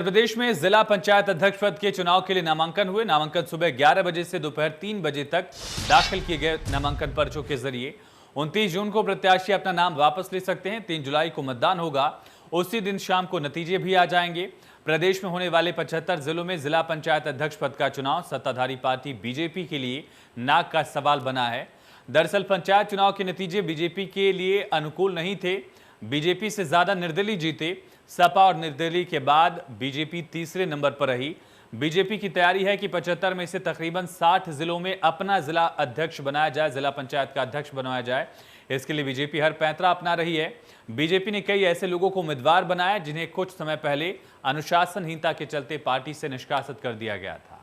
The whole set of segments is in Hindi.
उत्तर प्रदेश में जिला पंचायत अध्यक्ष पद के चुनाव के लिए नामांकन हुए। नामांकन सुबह 11 बजे से दोपहर 3 बजे तक दाखिल किए गए नामांकन पर्चों के जरिए 29 जून को प्रत्याशी अपना नाम वापस ले सकते हैं। 3 जुलाई को मतदान होगा। उसी दिन शाम को नतीजे भी आ जाएंगे। प्रदेश में होने वाले 75 जिलों में जिला पंचायत अध्यक्ष पद का चुनाव सत्ताधारी पार्टी बीजेपी के लिए नाक का सवाल बना है। दरअसल पंचायत चुनाव के नतीजे बीजेपी के लिए अनुकूल नहीं थे। बीजेपी से ज्यादा निर्दलीय जीते। सपा और निर्दलीय के बाद बीजेपी तीसरे नंबर पर रही। बीजेपी की तैयारी है कि 75 में से तकरीबन 60 जिलों में अपना जिला अध्यक्ष बनाया जाए, जिला पंचायत का अध्यक्ष बनाया जाए। इसके लिए बीजेपी हर पैंतरा अपना रही है। बीजेपी ने कई ऐसे लोगों को उम्मीदवार बनाया जिन्हें कुछ समय पहले अनुशासनहीनता के चलते पार्टी से निष्कासित कर दिया गया था।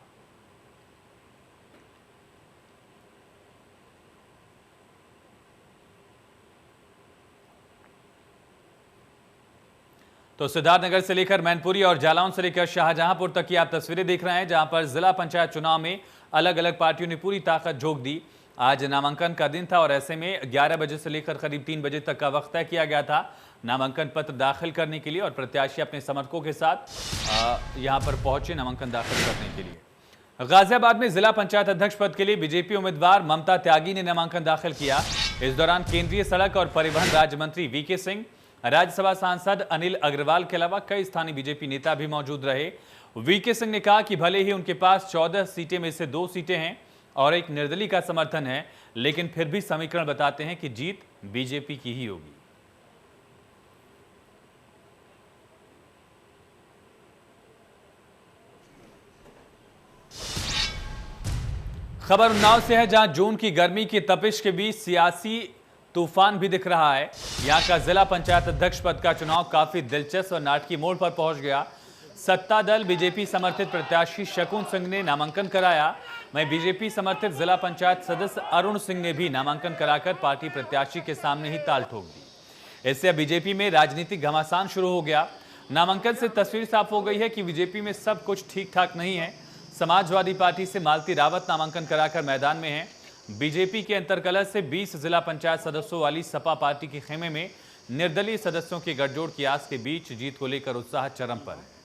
तो सिद्धार्थनगर से लेकर मैनपुरी और जालौन से लेकर शाहजहांपुर तक की आप तस्वीरें देख रहे हैं, जहां पर जिला पंचायत चुनाव में अलग अलग पार्टियों ने पूरी ताकत झोंक दी। आज नामांकन का दिन था और ऐसे में 11 बजे से लेकर करीब 3 बजे तक का वक्त तय किया गया था नामांकन पत्र दाखिल करने के लिए और प्रत्याशी अपने समर्थकों के साथ यहां पर पहुंचे नामांकन दाखिल करने के लिए। गाजियाबाद में जिला पंचायत अध्यक्ष पद के लिए बीजेपी उम्मीदवार ममता त्यागी ने नामांकन दाखिल किया। इस दौरान केंद्रीय सड़क और परिवहन राज्य मंत्री वीके सिंह, राज्यसभा सांसद अनिल अग्रवाल के अलावा कई स्थानीय बीजेपी नेता भी मौजूद रहे। वीके सिंह ने कहा कि भले ही उनके पास 14 सीटें में से 2 सीटें हैं और एक निर्दलीय का समर्थन है, लेकिन फिर भी समीकरण बताते हैं कि जीत बीजेपी की ही होगी। खबर उन्नाव से है, जहां जून की गर्मी की तपिश के बीच सियासी तूफान भी दिख रहा है। यहां का जिला पंचायत अध्यक्ष पद का चुनाव काफी दिलचस्प और नाटकीय मोड़ पर पहुंच गया। सत्ता दल बीजेपी समर्थित प्रत्याशी शकुन सिंह ने नामांकन कराया। वहीं बीजेपी समर्थित जिला पंचायत सदस्य अरुण सिंह ने भी नामांकन कराकर पार्टी प्रत्याशी के सामने ही ताल ठोक दी। इससे बीजेपी में राजनीतिक घमासान शुरू हो गया। नामांकन से तस्वीर साफ हो गई है कि बीजेपी में सब कुछ ठीक ठाक नहीं है। समाजवादी पार्टी से मालती रावत नामांकन कराकर मैदान में है। बीजेपी के अंतर्कलह से 20 जिला पंचायत सदस्यों वाली सपा पार्टी के खेमे में निर्दलीय सदस्यों की गठजोड़ की आस के बीच जीत को लेकर उत्साह चरम पर है।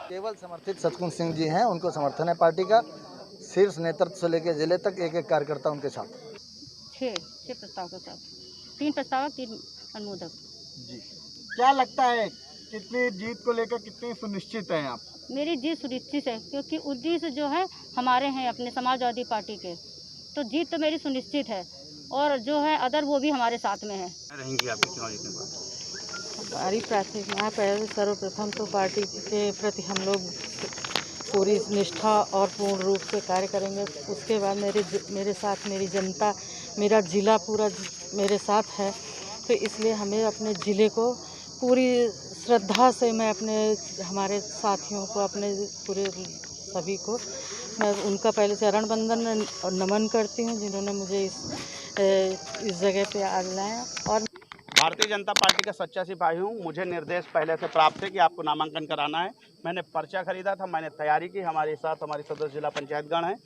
केवल समर्थित शकुन सिंह जी हैं, उनको समर्थन है पार्टी का। शीर्ष नेतृत्व से लेकर जिले तक एक एक कार्यकर्ता उनके साथ। 6 प्रस्ताव के साथ, 3 प्रस्ताव 3 अनुमोदक जी। क्या लगता है कितनी जीत को लेकर कितनी सुनिश्चित हैं आप? मेरी जीत सुनिश्चित है, क्योंकि उद्देश्य जो है हमारे हैं अपने समाजवादी पार्टी के, तो जीत तो मेरी सुनिश्चित है। और जो है अदर वो भी हमारे साथ में है। रहेंगी आपके चुनाव जीतने बाद? हमारी प्राथमिकता पहले सर्वप्रथम तो पार्टी के प्रति हम लोग पूरी निष्ठा और पूर्ण रूप से कार्य करेंगे। उसके बाद मेरे साथ मेरी जनता, मेरा जिला पूरा मेरे साथ है, तो इसलिए हमें अपने ज़िले को पूरी श्रद्धा से मैं हमारे साथियों को, अपने पूरे सभी को मैं उनका पहले चरण वंदन और नमन करती हूँ, जिन्होंने मुझे इस जगह पे आज लाया। और भारतीय जनता पार्टी का सच्चा सिपाही हूँ। मुझे निर्देश पहले से प्राप्त है कि आपको नामांकन कराना है। मैंने पर्चा खरीदा था, मैंने तैयारी की। हमारे साथ हमारे सदस्य जिला पंचायतगण हैं।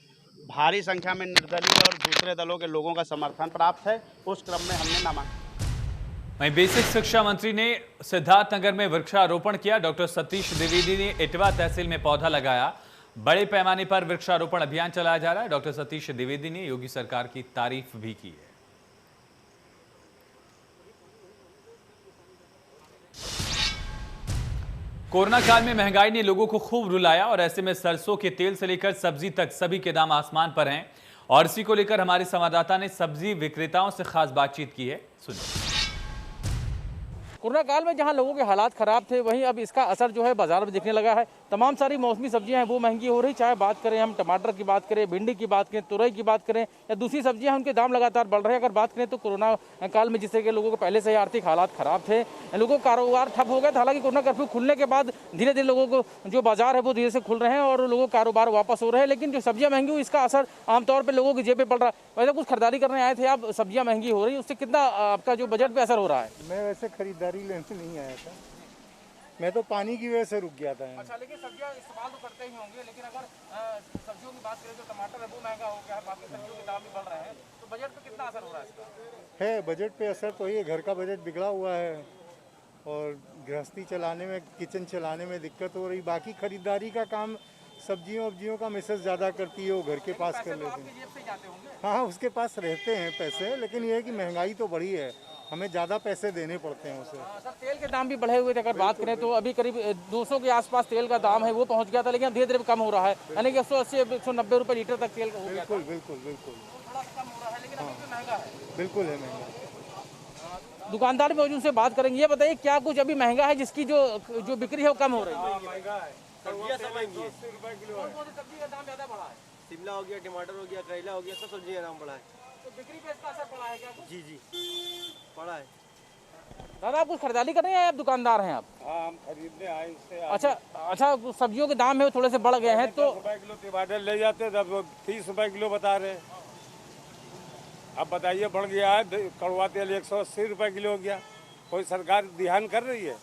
भारी संख्या में निर्दलीय और दूसरे दलों के लोगों का समर्थन प्राप्त है। उस क्रम में हमने नामांकन। वहीं बेसिक शिक्षा मंत्री ने सिद्धार्थनगर में वृक्षारोपण किया। डॉक्टर सतीश द्विवेदी ने इटवा तहसील में पौधा लगाया। बड़े पैमाने पर वृक्षारोपण अभियान चलाया जा रहा है। डॉक्टर सतीश द्विवेदी ने योगी सरकार की तारीफ भी की है। कोरोना काल में महंगाई ने लोगों को खूब रुलाया और ऐसे में सरसों के तेल से लेकर सब्जी तक सभी के दाम आसमान पर हैं। और इसी को लेकर हमारे संवाददाता ने सब्जी विक्रेताओं से खास बातचीत की है, सुनिए। कोरोना काल में जहां लोगों के हालात खराब थे, वहीं अब इसका असर जो है बाजार में दिखने लगा है। तमाम सारी मौसमी सब्जियां हैं वो महंगी हो रही, चाहे बात करें हम टमाटर की बात करें, भिंडी की बात करें, तुरई की बात करें या दूसरी सब्जियां हैं, उनके दाम लगातार बढ़ रहे हैं। अगर बात करें तो कोरोना काल में जिससे कि लोगों को पहले से ही आर्थिक हालात खराब थे, लोगों का कारोबार ठप हो गया था। हालांकि कोरोना कर्फ्यू खुलने के बाद धीरे धीरे लोगों को जो बाजार है वो धीरे से खुल रहे हैं और लोगों का कारोबार वापस हो रहे हैं। लेकिन जो सब्जियां महंगी हुई, इसका असर आमतौर पर लोगों की जेब पे पड़ रहा है। वैसे कुछ खरीदारी करने आए थे आप, सब्जियां महंगी हो रही, उससे कितना आपका जो बजट पे असर हो रहा है? मैं वैसे खरीदारी लेने नहीं आया था, मैं तो पानी की वजह से रुक गया था। अच्छा, लेकिन सब्जियां इस्तेमाल तो करते ही होंगे, लेकिन अगर सब्जियों की बात करें तो टमाटर है वो महंगा हो गया है, बाकी सब्जियों के दाम भी बढ़ रहे हैं, तो तो बजट पे कितना असर हो रहा है इसका? है बजट पे असर तो ये घर का बजट बिगड़ा हुआ है और गृहस्थी चलाने में, किचन चलाने में दिक्कत हो रही। बाकी खरीदारी का काम सब्जियों वब्जियों का मिसेस ज़्यादा करती है, वो घर के पास कर लेते हैं। जेब से जाते होंगे। हाँ, उसके पास रहते हैं पैसे, लेकिन ये है कि महंगाई तो बढ़ी है, हमें ज़्यादा पैसे देने पड़ते हैं उसे। सर तेल के दाम भी बढ़े हुए थे, अगर बात करें तो अभी करीब 200 के आसपास तेल का दाम है, वो पहुंच गया था, लेकिन धीरे धीरे कम हो रहा है, यानी कि 180 190 रुपये लीटर तक तेल हो गया था। बिल्कुल बिल्कुल थोड़ा कम हो रहा है, लेकिन अभी भी महंगा है। बिल्कुल है महंगा। दुकानदार भी उनसे बात करेंगे। ये बताइए क्या कुछ अभी महंगा है जिसकी जो बिक्री है वो कम हो रही है? महंगा है, सब्जियां सब महंगी है। कौन-कौन सी सब्जी का दाम ज़्यादा बढ़ा है? शिमला हो गया, टमाटर हो गया, करेला हो गया, सब सब्जी का दाम बढ़ा है। तो बिक्री पे इसका असर पड़ा है क्या कुछ? जी पड़ा है। दादा आप कुछ खरीदारी करने आए, आप दुकानदार हैं आप? हाँ, हम खरीदने आए इससे। अच्छा सब्जियों के दाम है थोड़े से बढ़ गए हैं तो 10 रुपए किलो टमाटर ले जाते थे, अब 30 रुपए किलो बता रहे। अब बताइए बढ़ गया है, कड़वा तेल 180 रुपए किलो हो गया। कोई सरकार ध्यान कर रही है?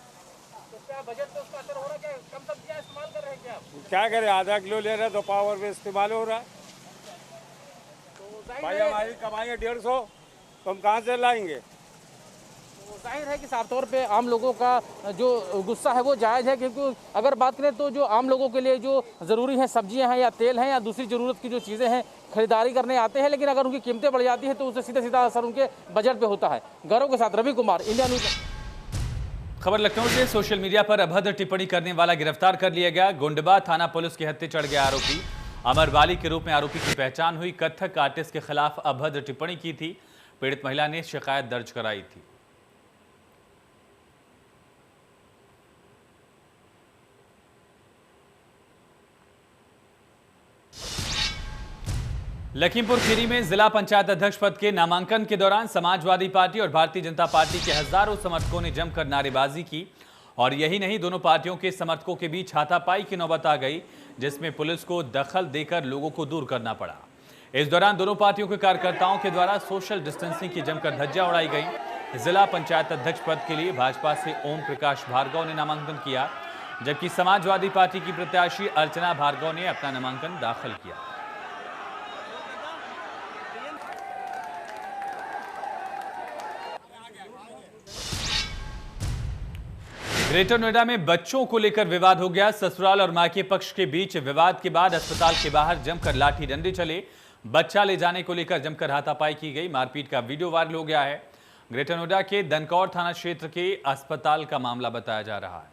तो क्या बजट पे उसका असर हो रहा है? क्या कम सब्जियां इस्तेमाल कर रहे हैं क्या आप? क्या करें, आधा किलो ले रहे हैं तो पावर में इस्तेमाल हो रहा है। तो भाई हमारी कमाई है 150, तो हम कहाँ से लाएंगे? जाहिर है कि साफ तौर पे आम लोगों का जो गुस्सा है वो जायज़ है, क्योंकि अगर बात करें तो जो आम लोगों के लिए जो ज़रूरी है सब्जियां हैं या तेल हैं या दूसरी ज़रूरत की जो चीज़ें हैं खरीदारी करने आते हैं, लेकिन अगर उनकी कीमतें बढ़ जाती है तो उससे सीधा सीधा असर उनके बजट पे होता है। गौरव के साथ रवि कुमार, इंडिया न्यूज़। खबर लखनऊ से। सोशल मीडिया पर अभद्र टिप्पणी करने वाला गिरफ्तार कर लिया गया। गोंडबा थाना पुलिस के हत्थे चढ़ गया आरोपी। अमर वाली के रूप में आरोपी की पहचान हुई। कथक आर्टिस्ट के खिलाफ अभद्र टिप्पणी की थी। पीड़ित महिला ने शिकायत दर्ज कराई थी। लखीमपुर खीरी में जिला पंचायत अध्यक्ष पद के नामांकन के दौरान समाजवादी पार्टी और भारतीय जनता पार्टी के हजारों समर्थकों ने जमकर नारेबाजी की। और यही नहीं, दोनों पार्टियों के समर्थकों के बीच हाथापाई की नौबत आ गई, जिसमें पुलिस को दखल देकर लोगों को दूर करना पड़ा। इस दौरान दोनों पार्टियों के कार्यकर्ताओं के द्वारा सोशल डिस्टेंसिंग की जमकर धज्जियां उड़ाई गई। जिला पंचायत अध्यक्ष पद के लिए भाजपा से ओम प्रकाश भार्गव ने नामांकन किया, जबकि समाजवादी पार्टी की प्रत्याशी अर्चना भार्गव ने अपना नामांकन दाखिल किया। ग्रेटर नोएडा में बच्चों को लेकर विवाद हो गया। ससुराल और मायके पक्ष के बीच विवाद के बाद अस्पताल के बाहर जमकर लाठी डंडे चले। बच्चा ले जाने को लेकर जमकर हाथापाई की गई। मारपीट का वीडियो वायरल हो गया है। ग्रेटर नोएडा के दनकौर थाना क्षेत्र के अस्पताल का मामला बताया जा रहा है।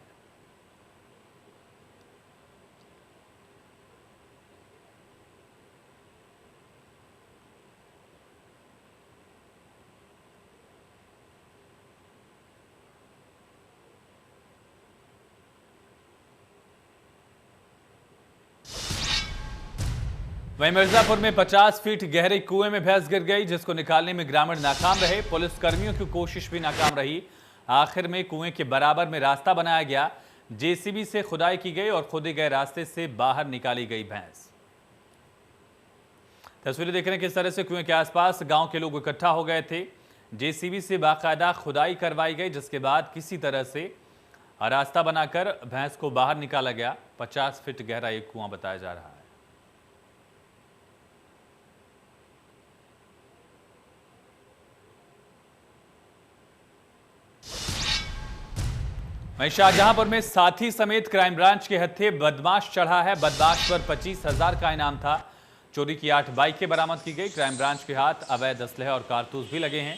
वहीं मिर्जापुर में 50 फीट गहरे कुएं में भैंस गिर गई, जिसको निकालने में ग्रामीण नाकाम रहे। पुलिस कर्मियों की कोशिश भी नाकाम रही। आखिर में कुएं के बराबर में रास्ता बनाया गया। जेसीबी से खुदाई की गई और खोदे गए रास्ते से बाहर निकाली गई भैंस। तस्वीरें देख रहे हैं किस तरह से कुएं के आसपास गांव के लोग इकट्ठा हो गए थे। जेसीबी से बाकायदा खुदाई करवाई गई, जिसके बाद किसी तरह से रास्ता बनाकर भैंस को बाहर निकाला गया। 50 फीट गहरा एक कुआं बताया जा रहा है। वहीं शाहजहांपुर में साथी समेत क्राइम ब्रांच के हत्थे बदमाश चढ़ा है। बदमाश पर 25,000 का इनाम था। चोरी की 8 बाइकें बरामद की गई। क्राइम ब्रांच के हाथ अवैध असलहे और कारतूस भी लगे हैं।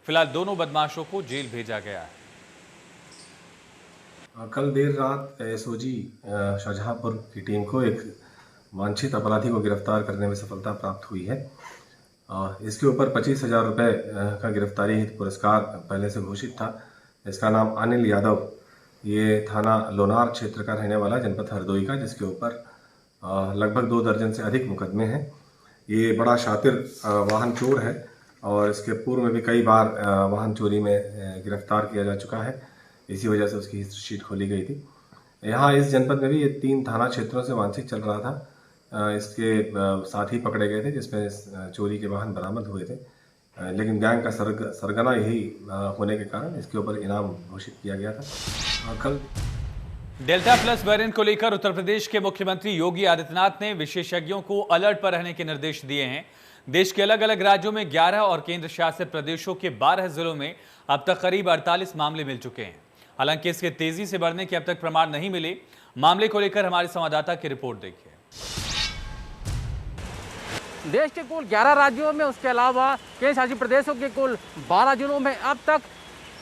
फिलहाल दोनों बदमाशों को जेल भेजा गया है। कल देर रात एसओजी शाहजहांपुर की टीम को एक वांछित अपराधी को गिरफ्तार करने में सफलता प्राप्त हुई है। इसके ऊपर 25,000 रुपये का गिरफ्तारी पुरस्कार पहले से घोषित था। इसका नाम अनिल यादव, ये थाना लोनार क्षेत्र का रहने वाला, जनपद हरदोई का, जिसके ऊपर लगभग 2 दर्जन से अधिक मुकदमे हैं। ये बड़ा शातिर वाहन चोर है और इसके पूर्व में भी कई बार वाहन चोरी में गिरफ्तार किया जा चुका है। इसी वजह से उसकी हिस्ट्री शीट खोली गई थी। यहाँ इस जनपद में भी ये 3 थाना क्षेत्रों से वांछित चल रहा था। इसके साथी पकड़े गए थे, जिसमें चोरी के वाहन बरामद हुए थे, लेकिन गैंग का सरगना यही होने के कारण इसके ऊपर इनाम घोषित किया गया था। कल डेल्टा प्लस वेरिएंट को लेकर उत्तर प्रदेश के मुख्यमंत्री योगी आदित्यनाथ ने विशेषज्ञों को अलर्ट पर रहने के निर्देश दिए हैं। देश के अलग अलग राज्यों में 11 और केंद्र शासित प्रदेशों के 12 जिलों में अब तक करीब 48 मामले मिल चुके हैं। हालांकि इसके तेजी से बढ़ने के अब तक प्रमाण नहीं मिले। मामले को लेकर हमारे संवाददाता की रिपोर्ट देखिए। देश के कुल 11 राज्यों में, उसके अलावा केंद्र शासित प्रदेशों के कुल 12 जिलों में अब तक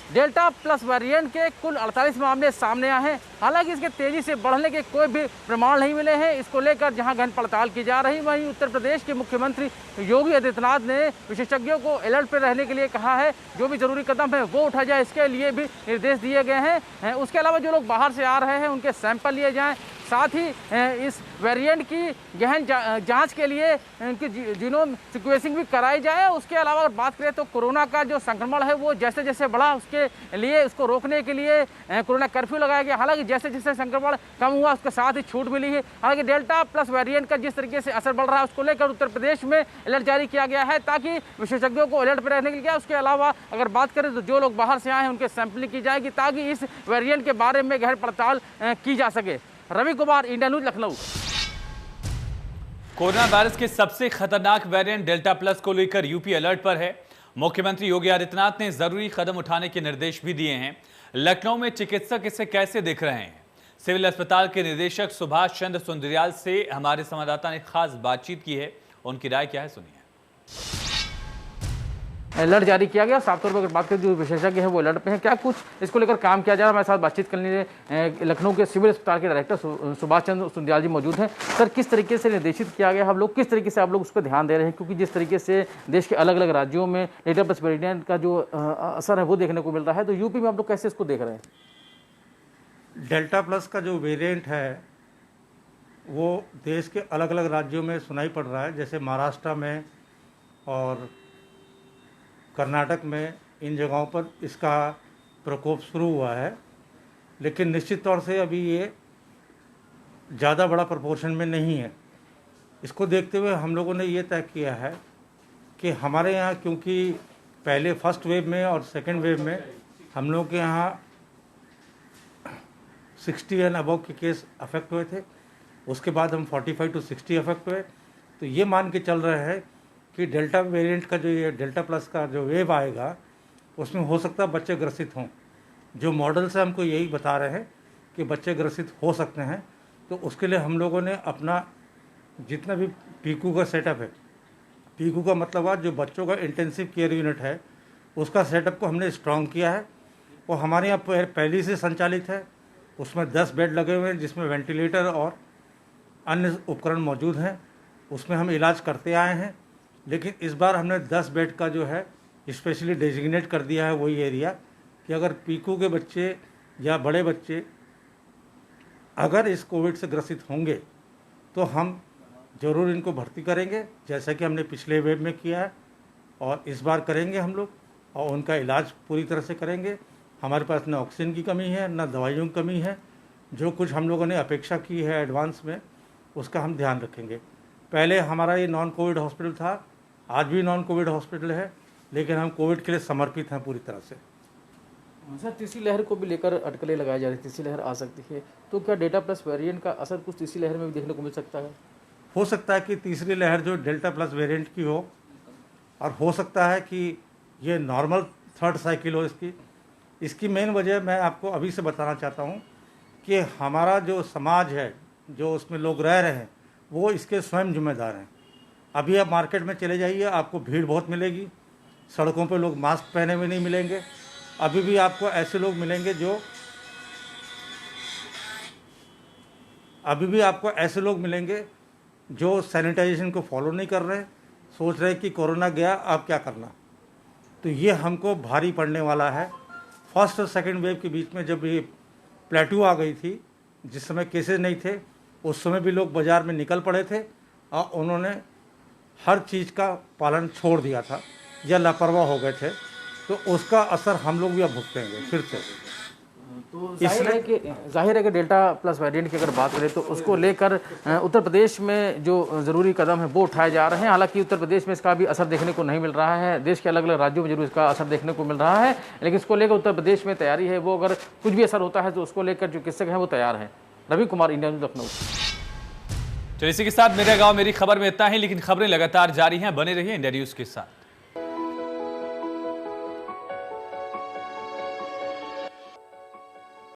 डेल्टा प्लस वेरिएंट के कुल 48 मामले सामने आए हैं। हालांकि इसके तेजी से बढ़ने के कोई भी प्रमाण नहीं मिले हैं। इसको लेकर जहां गहन पड़ताल की जा रही, वहीं उत्तर प्रदेश के मुख्यमंत्री योगी आदित्यनाथ ने विशेषज्ञों को अलर्ट पर रहने के लिए कहा है। जो भी जरूरी कदम है वो उठाया जाए, इसके लिए भी निर्देश दिए गए हैं। उसके अलावा जो लोग बाहर से आ रहे हैं उनके सैंपल लिए जाएं, साथ ही इस वेरिएंट की गहन जांच के लिए उनकी जीनोम सीक्वेंसिंग भी कराई जाए। उसके अलावा अगर बात करें तो कोरोना का जो संक्रमण है वो जैसे जैसे बढ़ा, उसके लिए उसको रोकने के लिए कोरोना कर्फ्यू लगाया गया। हालांकि जैसे जैसे संक्रमण कम हुआ उसके साथ ही छूट मिली है। हालांकि डेल्टा प्लस वेरिएंट का जिस तरीके से असर बढ़ रहा है उसको लेकर उत्तर प्रदेश में अलर्ट जारी किया गया है, ताकि विशेषज्ञों को अलर्ट पर रहने के लिए। उसके अलावा अगर बात करें तो जो लोग बाहर से आए हैं उनके सैंपलिंग की जाएगी, ताकि इस वेरिएंट के बारे में गहन पड़ताल की जा सके। Ravi Kumar, India news, Lucknow. Corona virus के सबसे खतरनाक वेरिएंट डेल्टा प्लस को लेकर यूपी अलर्ट पर है। मुख्यमंत्री योगी आदित्यनाथ ने जरूरी कदम उठाने के निर्देश भी दिए हैं। लखनऊ में चिकित्सक इसे कैसे देख रहे हैं? सिविल अस्पताल के निदेशक सुभाष चंद्र सुंदरियाल से हमारे संवाददाता ने खास बातचीत की है। उनकी राय क्या है, सुनिए। अलर्ट जारी किया गया। साफ तौर पर अगर बात करें जो विशेषज्ञ हैं वो अलर्ट पे हैं, क्या कुछ इसको लेकर काम किया जा रहा है? हमारे साथ बातचीत करने लखनऊ के सिविल अस्पताल के डायरेक्टर सुभाष चंद्र सुंदरियाल जी मौजूद हैं। सर, किस तरीके से निर्देशित किया गया, हम लोग किस तरीके से आप लोग उस पर ध्यान दे रहे हैं? क्योंकि जिस तरीके से देश के अलग अलग राज्यों में डेल्टा प्लस वेरिएंट का जो असर है वो देखने को मिल रहा है, तो यूपी में आप लोग कैसे इसको देख रहे हैं? डेल्टा प्लस का जो वेरिएंट है वो देश के अलग अलग राज्यों में सुनाई पड़ रहा है। जैसे महाराष्ट्र में और कर्नाटक में, इन जगहों पर इसका प्रकोप शुरू हुआ है। लेकिन निश्चित तौर से अभी ये ज़्यादा बड़ा प्रोपोर्शन में नहीं है। इसको देखते हुए हम लोगों ने ये तय किया है कि हमारे यहाँ, क्योंकि पहले फर्स्ट वेव में और सेकंड वेव में हम लोगों के यहाँ 60 एंड अबव के केस अफेक्ट हुए थे, उसके बाद हम 45 to 60 अफेक्ट हुए। तो ये मान के चल रहे हैं कि डेल्टा वेरिएंट का जो ये डेल्टा प्लस का जो वेव आएगा उसमें हो सकता है बच्चे ग्रसित हों। जो मॉडल से हमको यही बता रहे हैं कि बच्चे ग्रसित हो सकते हैं। तो उसके लिए हम लोगों ने अपना जितना भी पीकू का सेटअप है, पीकू का मतलब है जो बच्चों का इंटेंसिव केयर यूनिट है, उसका सेटअप को हमने स्ट्रॉन्ग किया है। वो हमारे यहाँ पहले से संचालित है। उसमें 10 बेड लगे हुए हैं जिसमें वेंटिलेटर और अन्य उपकरण मौजूद हैं। उसमें हम इलाज करते आए हैं। लेकिन इस बार हमने 10 बेड का जो है स्पेशली डेजिग्नेट कर दिया है वही एरिया, कि अगर पीकू के बच्चे या बड़े बच्चे अगर इस कोविड से ग्रसित होंगे तो हम ज़रूर इनको भर्ती करेंगे, जैसा कि हमने पिछले वेव में किया है और इस बार करेंगे हम लोग, और उनका इलाज पूरी तरह से करेंगे। हमारे पास न ऑक्सीजन की कमी है, न दवाइयों की कमी है। जो कुछ हम लोगों ने अपेक्षा की है एडवांस में, उसका हम ध्यान रखेंगे। पहले हमारा ये नॉन कोविड हॉस्पिटल था, आज भी नॉन कोविड हॉस्पिटल है, लेकिन हम कोविड के लिए समर्पित हैं पूरी तरह से। सर, तीसरी लहर को भी लेकर अटकलें लगाई जा रही, तीसरी लहर आ सकती है, तो क्या डेल्टा प्लस वेरिएंट का असर कुछ तीसरी लहर में भी देखने को मिल सकता है? हो सकता है कि तीसरी लहर जो डेल्टा प्लस वेरिएंट की हो, और हो सकता है कि ये नॉर्मल थर्ड साइकिल हो इसकी मेन वजह मैं आपको अभी से बताना चाहता हूँ कि हमारा जो समाज है, जो उसमें लोग रह रहे हैं, वो इसके स्वयं जिम्मेदार हैं। अभी आप मार्केट में चले जाइए, आपको भीड़ बहुत मिलेगी। सड़कों पे लोग मास्क पहने हुए नहीं मिलेंगे। अभी भी आपको ऐसे लोग मिलेंगे जो सैनिटाइजेशन को फॉलो नहीं कर रहे, सोच रहे कि कोरोना गया अब क्या करना। तो ये हमको भारी पड़ने वाला है। फर्स्ट और सेकंड वेव के बीच में जब ये प्लेटू आ गई थी, जिस समय केसेस नहीं थे, उस समय भी लोग बाज़ार में निकल पड़े थे और उन्होंने हर चीज़ का पालन छोड़ दिया था या लापरवाह हो गए थे। तो उसका असर हम लोग भी अब भुगतेंगे फिर से। तो जाहिर है कि डेल्टा प्लस वेरिएंट की अगर बात करें तो उसको लेकर उत्तर प्रदेश में जो ज़रूरी कदम है वो उठाए जा रहे हैं। हालांकि उत्तर प्रदेश में इसका भी असर देखने को नहीं मिल रहा है, देश के अलग अलग राज्यों में जरूर इसका असर देखने को मिल रहा है, लेकिन इसको लेकर उत्तर प्रदेश में तैयारी है। वो अगर कुछ भी असर होता है तो उसको लेकर जो चिकित्सक हैं वो तैयार हैं। Ravi Kumar, India news, Lucknow. चलिए इसी के साथ मेरा गांव मेरी खबर में इतना ही, लेकिन खबरें लगातार जारी हैं। बने रहिए इंडिया न्यूज के साथ।